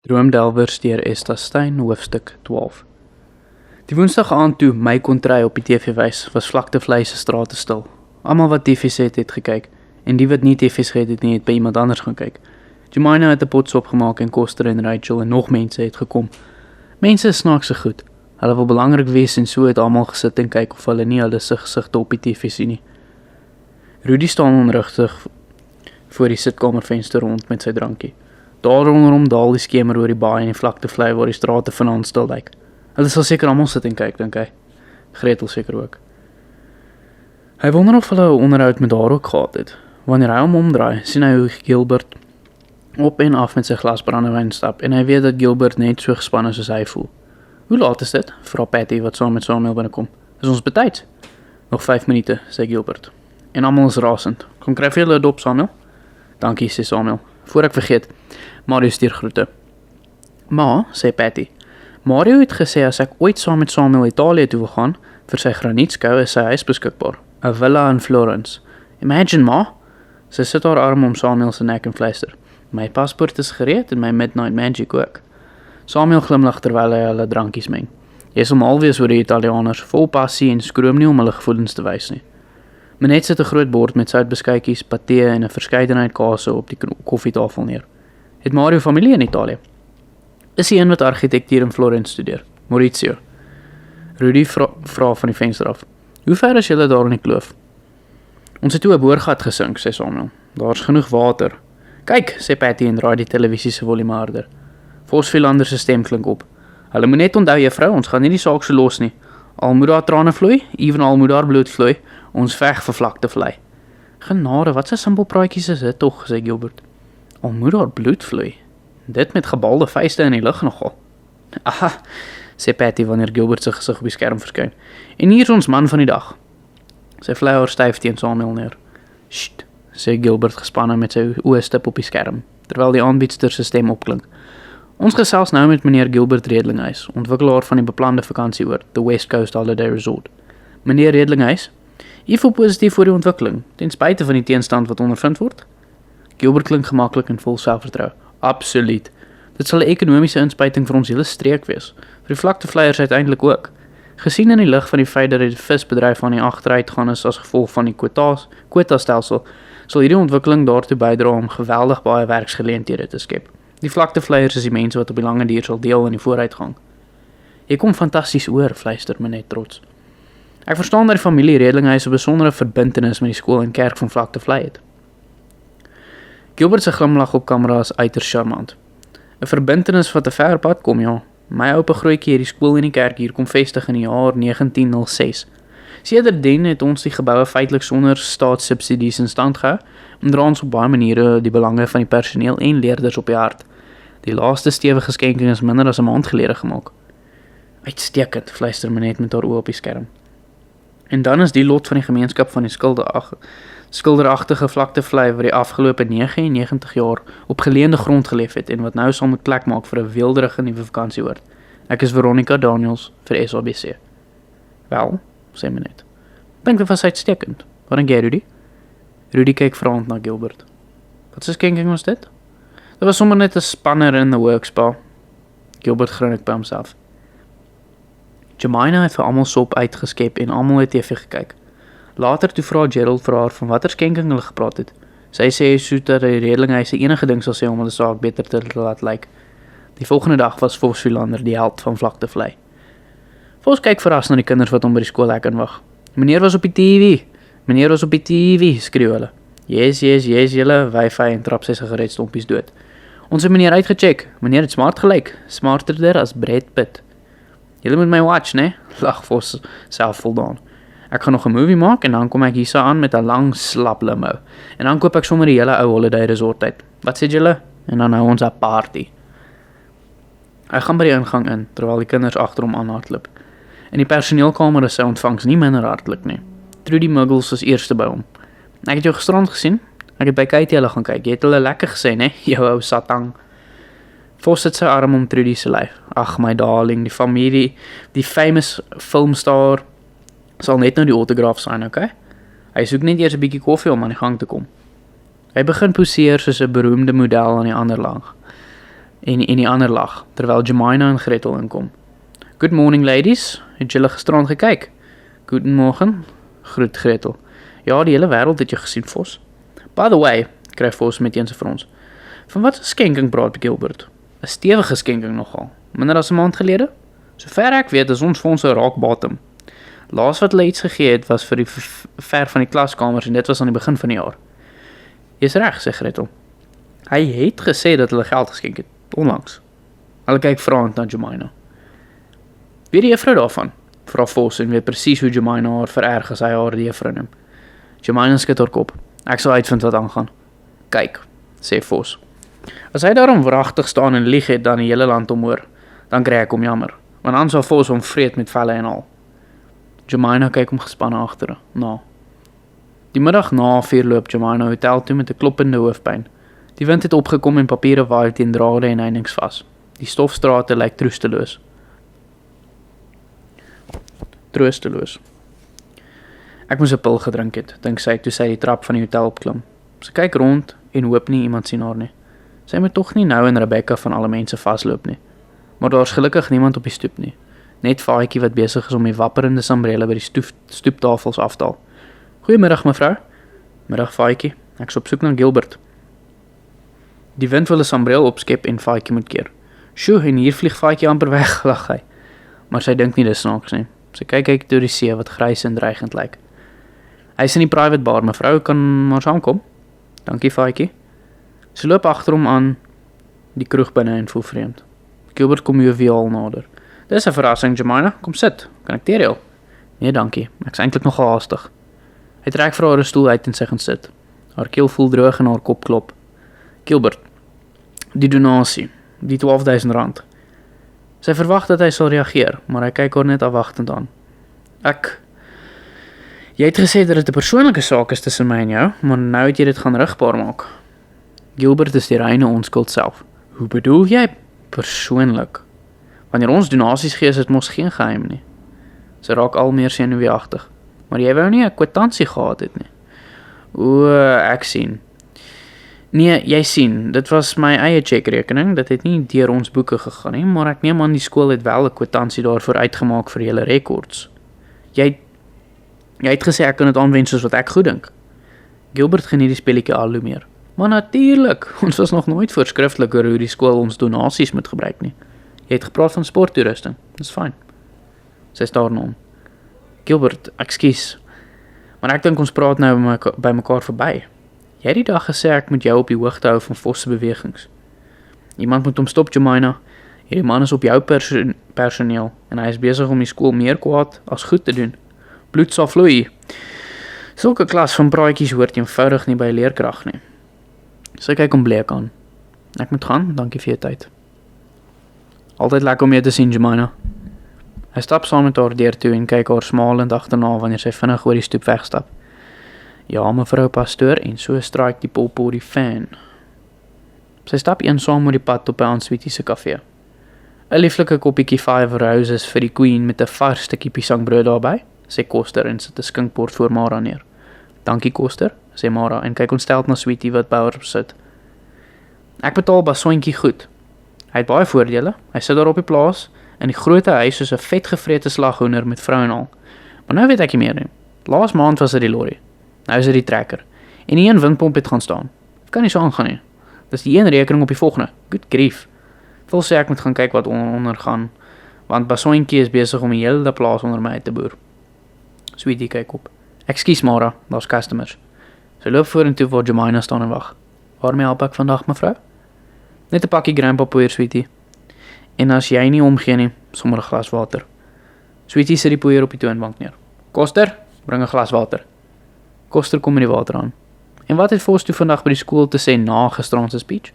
Droomdelwers deur Esta Stein, hoofstuk 12. Die woensdag aand toe my kontry op die TV wys, was Vlaktevlei se strate stil. Almal wat TV's het gekyk, en die wat nie TV's het nie, het by iemand anders gaan kyk. Jemina het 'n potsop gemaak en Koster en Rachel en nog mense het gekom. Mense is snaakse goed. Hulle wil belangrik wees en so het almal gesit en kyk of hulle nie hulle gesigte op die TV sien nie. Rudy staan onrustig voor die sitkamervenster rond met sy drankie. Daar onder hom daal die skemer oor die baai en die Vlaktevlei waar die strate vanaand stil lyk. Hulle sal seker almal sit en kyk, dink hy. Gretel seker ook. Hy wonder of hulle 'n onderhoud met haar ook gehad het. Wanneer hy hom omdraai, sien hy hoe Gilbert op en af met sy glas brandewyn stap en hy weet dat Gilbert net so gespanne soos hy voel. Hoe laat is dit? Vra Patty wat saam met Samuel binnekom. Is ons betyds? Nog 5 minute, sê Gilbert. En almal is rasend. Kom kry vir julle dop, Samuel? Dankie, sê Samuel. Voor ek vergeet, Mario stuur groete. Ma, sê Patty. Mario het gesê as ek ooit saam met Samuel Italië toe wil gaan, vir sy granietskou is sy huis beskikbaar. 'n Villa in Florence. Imagine, ma. Sy sit haar arm om Samuel se nek en fluister. My paspoort is gereed en my Midnight Magic ook. Samuel glimlag terwyl hy hulle drankies meng. Jy is alwees oor die Italianers, vol passie en skroom nie om hulle gevoelens te wys nie. Menet sit 'n groot bord met soutbeskuitjies, patee en 'n verskeidenheid kase op die koffietafel neer. Het Mario familie in Italië? Is hy een wat argitektuur in Florence studeer? Maurizio. Rudy vra van die venster af. Hoe ver is julle daar in die kloof? Ons het toe 'n boorgat gesink, sê Samuel. Daar's genoeg water. Kyk, sê Patty en draai die televisie se volume harder. Vosvielander se stem klink op. Hulle moet net onthou, juffrou, ons gaan nie die saak so los nie. Al moet daar trane vloei, evenal moet daar bloed vloei, ons veg vir Vlaktevlei. Genade, wat 'n simpel praatjies is dit tog, sê Gilbert. Al moet daar bloed vloei. Dit met gebalde vuiste in die lug nogal. Aha, sê Patty wanneer Gilbert se gesig op die skerm verskyn. En hier is ons man van die dag. Sy vlei haar styf teen Samuel neer. Sst, sê Gilbert gespanne met sy oë stip op die skerm, terwyl die aanbiedster se stem opklink. Ons gesels nou met meneer Gilbert Redlinghuis, ontwikkelaar van die beplande vakansieoord, The West Coast Holiday Resort. Meneer Redlinghuis, u voel positief voor die ontwikkeling, ten spyte van die teenstand wat ondervind word? Gilbert klink gemaklik en vol selfvertroue. Absoluut. Dit sal 'n ekonomiese inspuiting vir ons hele streek wees, vir die Vlaktevleiers uiteindelik ook. Gesien in die lig van die feit dat die visbedryf aan die agteruit gaan is as gevolg van die kwotastelsel, sal hierdie ontwikkeling daartoe bydra om geweldig baie werksgeleenthede te skep. Die Vlaktevleiers is die mense wat op die lange duur sal deel in die vooruitgang. Jy kom fantasties oor, fluister my net trots. Ek verstaan dat die familie Redlinghuis 'n besondere verbintenis met die skool en kerk van Vlaktevlei het. Gilbert se glimlag op kamera is uiters charmant. 'n Verbintenis wat 'n ver pad kom, ja. My oupa grootjie het die skool en die kerk hier kom vestig in die jaar 1906. Sedertdien het ons die geboue feitelik sonder staatssubsidies in stand gehou en dra ons op baie maniere die belange van die personeel en leerders op die hart. Die laaste stewige skenking is minder as 'n maand gelede gemaak. Uitstekend, fluister my net met haar oë op die skerm. En dan is die lot van die gemeenskap van die skilderagtige Vlaktevlei wat die afgelope 99 jaar op geleende grond geleef het en wat nou sal moet plek maak vir 'n weelderige nuwe vakansieoord. Ek is Veronica Daniels vir SABC. Wel, sê my net. Dink dit was uitstekend. Wat dink jy, Rudy? Rudy kyk vraend na Gilbert. Wat se skenking was dit? Dit was sommer net 'n spanner in the works, pa. Gilbert grinnik by homself. Jemina het vir almal sop uitgeskep en almal het TV gekyk. Later toe vra Gerald vir haar van watter skenking hulle gepraat het. Sy sê soet dat die Redlinghuis enige ding sal sê om hulle saak beter te laat lyk. Die volgende dag was Vosvielander die held van Vlaktevlei. Vos kyk verras na die kinders wat hom by die skoolhek inwag. Meneer was op die TV. Meneer was op die TV, skreeu hulle. Yes, julle, wifi en trap sy sigaretstompies dood. Ons het meneer uitgecheck. Meneer het smart gelyk, smarterder as Brad Pitt. Julle moet my watch, né? Lag Vos selfvoldaan. Ek gaan nog 'n movie maak en dan kom ek hierso aan met 'n lang slap limo. En dan koop ek sommer die hele ou holiday resort uit. Wat sê julle? En dan hou ons 'n party. Hy gaan by die ingang in terwyl die kinders agter hom aanhardloop. In die personeelkamer is sy ontvangs nie minder hartlik nie. Trudy Muggles is eerste by hom. Ek het jou gisterand gesien. Ek het by Katie hulle gaan kyk. Jy het hulle lekker gesê, né? Jou ou satang. Vos sit sy arm om Trudy se lyf. Ag my darling, die familie, die famous filmstar sal net nou die autograaf sign, okay? Hy soek net eers 'n bietjie koffie om aan die gang te kom. Hy begin poseer soos 'n beroemde model aan die ander lang. En die ander lag, terwyl Jemina en Gretel inkom. Good morning ladies, het julle gisterand gekyk? Goeiemorgen, groet Gretel. Ja, die hele wêreld het jou gesien, Vos. By the way, kry Vos met eens vir ons. Van wat 'n skenking praat Gilbert? 'n Stewige skenking nogal, minder as 'n maand gelede? Sover ek weet is ons fondse rock bottom. Laas wat hulle iets gegee het was vir die ver van die klaskamers en dit was aan die begin van die jaar. Jy's reg, sê Gretel. Hy het gesê dat hulle geld geskenk het, onlangs. Hulle kyk vraend na Jemina. Weet die juffrou daarvan? Vra Vos en weet presies hoe Jemina haar vererg as hy haar die juffrou noem. Jemina skud haar kop. Ek sal uitvind wat aangaan. Kyk, sê Vos. As hy daarom wragtig staan en lieg het dan die hele land omhoor, dan kry ek hom jammer. Want dan sal Vos hom vreet met velle en al. Jemina kyk hom gespanne agter. Die middag na 4 loop Jemina hotel toe met 'n kloppende hoofpyn. Die wind het opgekom en papiere waai teen drade en heininge vas. Die stofstrate lyk troosteloos. Ek moes 'n pil gedrink het, dink sy toe sy die trap van die hotel opklim. Sy kyk rond en hoop nie iemand sien haar nie. Sy moet tog nie nou en Rebecca van alle mense vasloop nie. Maar daar's gelukkig niemand op die stoep nie. Net Faatjie wat besig is om die wapperende sambrele by die stoeptafels af te haal. Goeiemiddag mevrou. Middag Faatjie, ek is op soek na Gilbert. Die wind wil 'n sambreel opskep en Faatjie moet keer. Sjoe, en hier vlieg Faatjie amper weg, lag hy. Maar sy dink nie dis snaaks nie. Sy kyk deur die see wat grys en dreigend lyk. Hy is in die private bar, mevrou kan maar saamkom. Dankie Faatjie. Sy loop agter hom aan die kroeg binne en voel vreemd. Gilbert kom joviaal nader. Dis 'n verrassing, Jemina. Kom sit. Kan ek teer jou? Nee, dankie. Ek's eintlik nogal haastig. Hy trek vir haar 'n stoel uit en sy gaan sit. Haar keel voel droog en haar kop klop. Gilbert, die donasie, die R12.000. Sy verwag dat hy sal reageer, maar hy kyk haar net afwagtend aan. Jy het gesê dat dit 'n persoonlike saak is tussen my en jou, maar nou het jy dit gaan rigbaar maak. Gilbert is die reine onskuld self. Hoe bedoel jy persoonlik? Wanneer ons donasies gee, is dit mos geen geheim nie. Sy raak al meer senuweeagtig. Maar jy wou nie 'n kwitansie gehad het nie. Ek sien. Nee, jy sien, dit was my eie checkrekening, dit het nie deur ons boeke gegaan nie, maar ek neem aan die skool het wel 'n kwitansie daarvoor uitgemaak vir julle rekords. Jy het gesê ek kan dit aanwend soos wat ek goed dink. Gilbert geniet die spelletjie al hoe meer. Maar natuurlik, ons was nog nooit voorskriftelik oor hoe die skool ons donasies moet gebruik nie. Jy het gepraat van sporttoerusting, dis fyn. Sy staar na hom. Gilbert, ekskuus, maar ek dink ons praat nou by mekaar verby. Jy het die dag gesê ek moet jou op die hoogte hou van Vos se bewegings. Iemand moet hom stop, Jemina. Hierdie man is op jou personeel en hy is besig om die skool meer kwaad as goed te doen. Bloed sal vloei. Sulke klas van praatjies hoort eenvoudig nie by leerkrag nie. Sy kyk hom bleek aan. Ek moet gaan, dankie vir jou tyd. Altyd lekker om jou te sien, Jemina. Hy stap saam met haar deur toe en kyk haar smalend agterna wanneer sy vinnig oor die stoep wegstap. Ja, mevrou pastoor, en so straik die polpo die fan. Sy stap eensaam oor die pad op 'n Answeetie se kafee. 'n Lieflike koppietjie Five Roses vir die queen met 'n vars stukkie piesangbrood daarbey, sê Koster en sit 'n skinkbord voor Mara neer. Dankie Koster, sê Mara en kyk ontsteld na Sweetie wat by haar sit. Ek betaal Basoentjie goed. Hy het baie voordele. Hy sit daar op die plaas in die groot huis soos 'n vetgevrete slaghoender met vrou en al. Maar nou weet ek nie meer nie. Laas maand was dit die lorry. Nou is dit die trekker. En die een windpomp het gaan staan. Dit kan nie so aangaan nie. Dis die een rekening op die volgende. Good grief. Wil sê ek moet gaan kyk wat onder gaan, want Basoentjie is besig om die hele plaas onder my uit te boer. Sweetie kyk op. Ekskuus Mara, daar's customers. Sy loop vorentoe waar Jemina staan en wag. Waarmee help ek vandag, mevrou? Net 'n pakkie grandpa poeier, Sweetie. En as jy nie omgee nie, sommer 'n glas water. Sweetie sit die poeier op die toonbank neer. Koster, bring 'n glas water. Koster kom met die water aan. En wat het Vos toe vandag by die skool te sê na gisteraand se speech?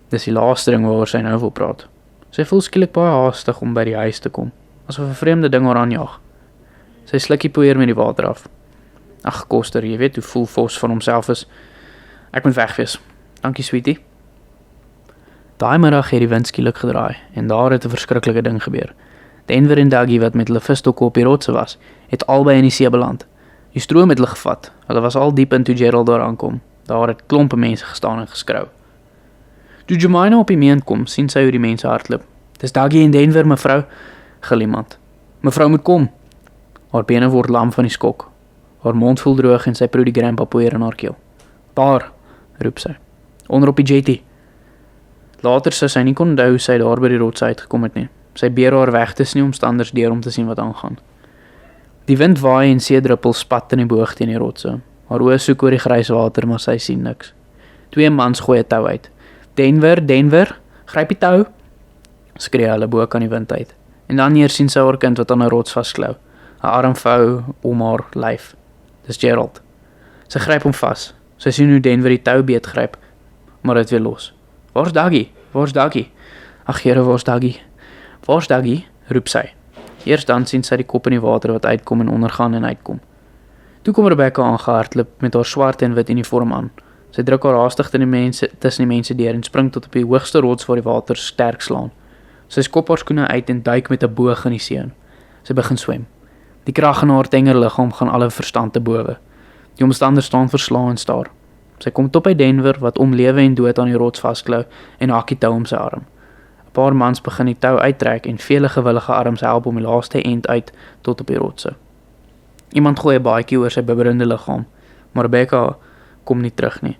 Dis die laaste ding waaroor sy nou wil praat. Sy voel skielik baie haastig om by die huis te kom, asof 'n vreemde ding haar aanjaag. Sy sluk die poeier met die water af. Ag Koster, jy weet hoe voel Vos van homself is. Ek moet weg wees. Dankie Sweetie. Daai middag het die wind skielik gedraai en daar het 'n verskriklike ding gebeur. Denver en Dougie wat met hulle visstokke op die rotse was, het albei in die see beland. Die stroom het hulle gevat. Hulle was al diep in toe Gerald daar aankom. Daar het klompe mense gestaan en geskrou. Toe Jemima op die meent kom, sien sy hoe die mense hardloop. Dis Dougie en Denver, mevrou, gil iemand. Mevrou moet kom. Haar bene word lam van die skok. Haar mond voel droog en sy proe die grandpa poeier in haar keel. Daar, roep sy, onder op die jetty. Later sou sy nie kon onthou hoe sy daar by die rots uitgekom het nie. Sy beer haar weg tussen die omstanders deur om te sien wat aangaan. Die wind waai en seedruppels spat in die boog teen die rotse. Haar oë soek oor die grys water, maar sy sien niks. 2 mans gooi 'n tou uit. Denver, gryp die tou, skree hulle bo kan die wind uit. En dan eers sien sy haar kind wat aan 'n rots vasklou, 'n arm vou om haar lyf. Dis Gerald. Sy gryp hom vas. Sy sien hoe Denver die tou beet gryp, maar dit weer los. Waar's Dougie? Ag Here, waar's Dougie? Roep sy. Eers dan sien sy die kop in die water wat uitkom en ondergaan en uitkom. Toe kom Rebecca aangehardloop met haar swart en wit uniform aan. Sy druk haar haastig tussen die mense deur en spring tot op die hoogste rots waar die water sterk slaan. Sy skop haar skoene uit en duik met 'n boog in die see. Sy begin swem. Die krag in haar tenger liggaam gaan alle verstand te bowe. Die omstanders staan verslae en staar. Sy kom tot by Denver wat om lewe en dood aan die rots vasklou en hak die tou om sy arm. 'n Paar mans begin die tou uittrek en vele gewillige arms help om die laaste end uit tot op die rotse. Iemand gooi 'n baadjie oor sy bibberende liggaam, maar Rebecca kom nie terug nie.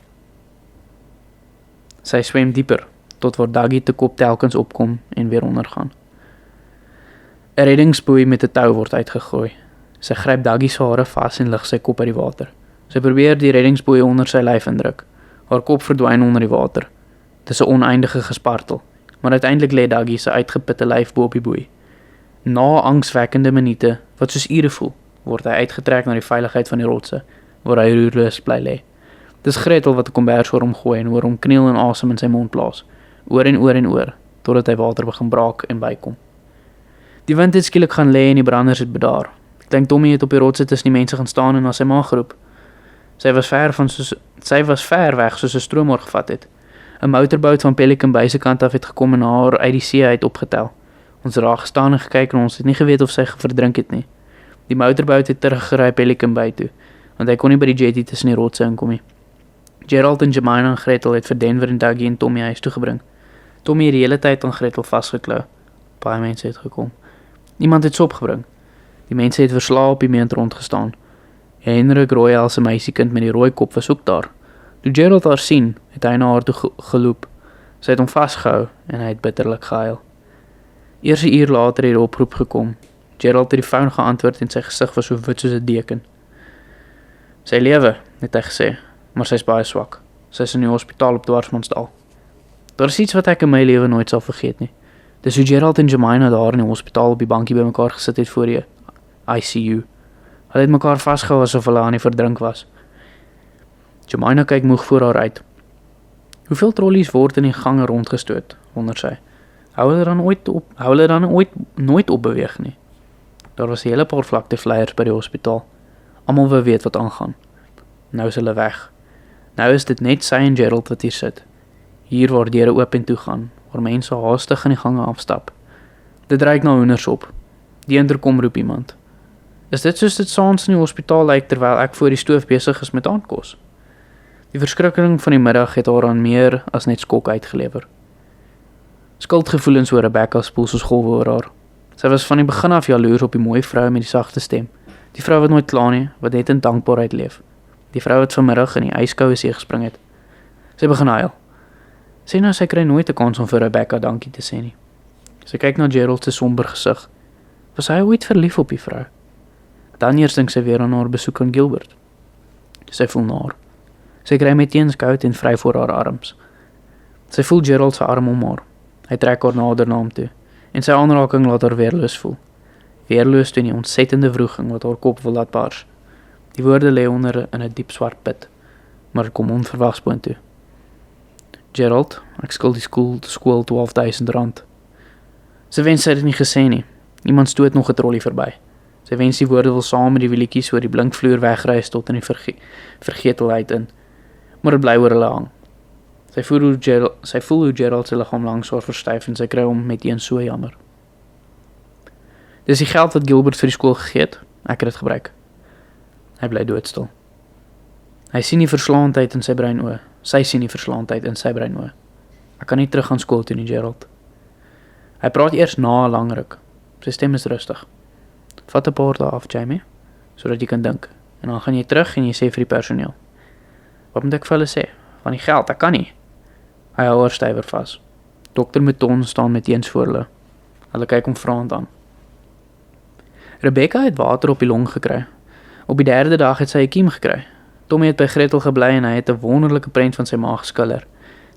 Sy swem dieper tot waar Dougie te kop telkens opkom en weer ondergaan. 'n Reddingsboei met 'n tou word uitgegooi. Sy gryp Dougie se hare vas en lig sy kop uit die water. Sy probeer die reddingsboei onder sy lyf indruk. Haar kop verdwyn onder die water. Dis 'n oneindige gespartel, maar uiteindelik lê Dougie se uitgeputte lyf bo op die boei. Na angswekkende minute, wat soos ure voel, word hy uitgetrek na die veiligheid van die rotse, waar hy roerloos bly lê. Dis Gretel wat 'n kombers oor hom gooi en oor hom kniel en asem in sy mond blaas, oor en oor, totdat hy water begin braak en bykom. Die wind het skielik gaan lê en die branders het bedaar. Ek dink Tommy het op die rotse tussen die mense gaan staan en na sy ma geroep. Sy was ver weg soos 'n stroom haar gevat het. 'n Motorboot van Pelican Bay se kant af het gekom en haar uit die see uit opgetel. Ons het daar gestaan en gekyk en ons het nie geweet of sy verdrink het nie. Die motorboot het teruggery Pelican Bay toe, want hy kon nie by die jetty tussen die rotse inkom nie. Gerald en Jemima en Gretel het vir Denver en Dougie en Tommy huis toe gebring. Tommy het die hele tyd aan Gretel vasgeklou. Baie mense het gekom. Iemand het sop gebring. Die mense het verslae op die meent rondgestaan. Henrik Royal se meisiekind met die rooi kop was ook daar. Toe Gerald haar sien, het hy na haar toe geloop. Sy het hom vasgehou en hy het bitterlik gehuil. Eers 'n uur later het die oproep gekom. Gerald het die foon geantwoord en sy gesig was so wit soos 'n deken. Sy lewe, het hy gesê, maar sy is baie swak. Sy is in die hospitaal op Dwarsmansdal. Daar is iets wat ek in my lewe nooit sal vergeet nie. Dis hoe Gerald en Jemima daar in die hospitaal op die bankie by mekaar gesit het voor die ICU. Hulle het mekaar vasgehou asof hulle aan die verdrink was. Jemima kyk moeg voor haar uit. Hoeveel trollies word in die gange rondgestoot, wonder sy. Hou hulle dan nooit opbeweeg nie. Daar was 'n hele paar vlaktevleiers by die hospitaal. Almal wou weet wat aangaan. Nou is hulle weg. Nou is dit net sy en Gerald wat hier sit. Hier waar deure oop en toe gaan, waar mense haastig in die gange afstap. Dit ruik na hoendersop. Die interkom roep iemand. Is dit soos dit saans in die hospitaal lyk terwyl ek voor die stoof besig is met aankos? Die verskrikking van die middag het haar aan meer as net skok uitgelewer. Skuldgevoelens oor Rebecca spoel soos golwe oor haar. Sy was van die begin af jaloers op die mooi vrou met die sagte stem. Die vrou wat nooit kla nie, wat net in dankbaarheid leef. Die vrou wat vanmiddag in die yskoue see gespring het. Sy begin huil. Sê nou sy kry nooit 'n kans om vir Rebecca dankie te sê nie. Sy kyk na Gerald se somber gesig. Was hy ooit verlief op die vrou? Dan eers dink sy weer aan haar besoek aan Gilbert. Sy voel na haar. Sy kry meteen koud en vry voor haar arms. Sy voel Gerald se arm om haar. Hy trek haar nader na hom toe en sy aanraking laat haar weerloos voel. Weerloos teen die ontsettende wroging wat haar kop wil laat bars. Die woorde lê onder in 'n diep swart put, maar kom onverwags boontoe. Gerald, ek skuld die skool R12.000. Sy wens sy het dit nie gesê nie. Iemand stoot nog 'n trollie verby. Sy wens die woorde wil saam met die wielietjies oor die blinkvloer wegreis tot in die vergetelheid in, maar dit bly oor hulle hang. Sy voel hoe Gerald sy liggaam langs haar verstyf en sy kry hom meteen so jammer. Dis die geld wat Gilbert vir die skool gegee het, ek het dit gebruik. Hy bly doodstil. Hy sien die verslaandheid in sy breinoë. Sy sien die verslaandheid in sy breinoë. Ek kan nie terug gaan skool toe nie, Gerald. Hy praat eers na 'n lang ruk. Sy stem is rustig. Vat 'n paar dae af, Jamie, sodat jy kan dink. En dan gaan jy terug en jy sê vir die personeel. Wat moet ek vir hulle sê? Van die geld, ek kan nie. Hy hou haar stywer vas. Dr. Mouton staan met eens voor hulle. Hulle kyk hom vraend aan. Rebecca het water op die long gekry. Op die 3de dag het sy 'n kiem gekry. Tommy het by Gretel gebly en hy het 'n wonderlike prent van sy ma geskilder.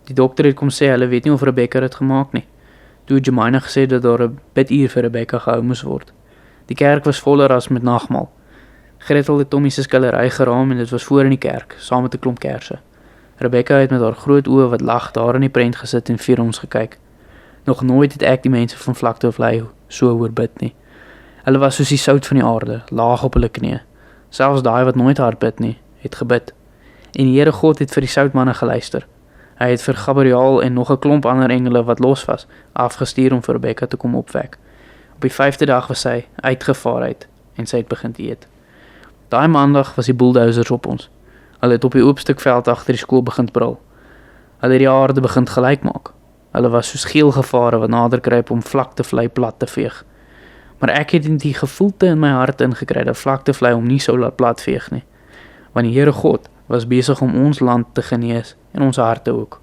Die dokter het kom sê hulle weet nie of Rebecca dit gemaak nie. Toe het Jemima gesê dat daar 'n biduur vir Rebecca gehou moes word. Die kerk was voller as met nagmaal. Gretel het Tommy se skillery geraam en dit was voor in die kerk, saam met 'n klomp kersse. Rebecca het met haar groot oë wat lag daar in die prent gesit en vir ons gekyk. Nog nooit het ek die mense van Vlakte Vlei so hoor bid nie. Hulle was soos die sout van die aarde, laag op hulle knieë. Selfs daai wat nooit hard bid nie, het gebid. En die Here God het vir die soutmanne geluister. Hy het vir Gabriël en nog 'n klomp ander engele wat los was, afgestuur om vir Rebecca te kom opwek. Op die 5de dag was sy uitgevaar uit en sy het begin eet. Daai maandag was die bulldozers op ons. Hulle het op die oop stuk veld agter die skool begin brul. Hulle het die aarde begin gelyk maak. Hulle was soos geelgevare wat nader kruip om Vlakte Vlei plat te veeg. Maar ek het in die gevoelte in my hart ingekry dat Vlakte Vlei hom nie sou laat plat veeg nie. Want die Here God was besig om ons land te genees en ons harte ook.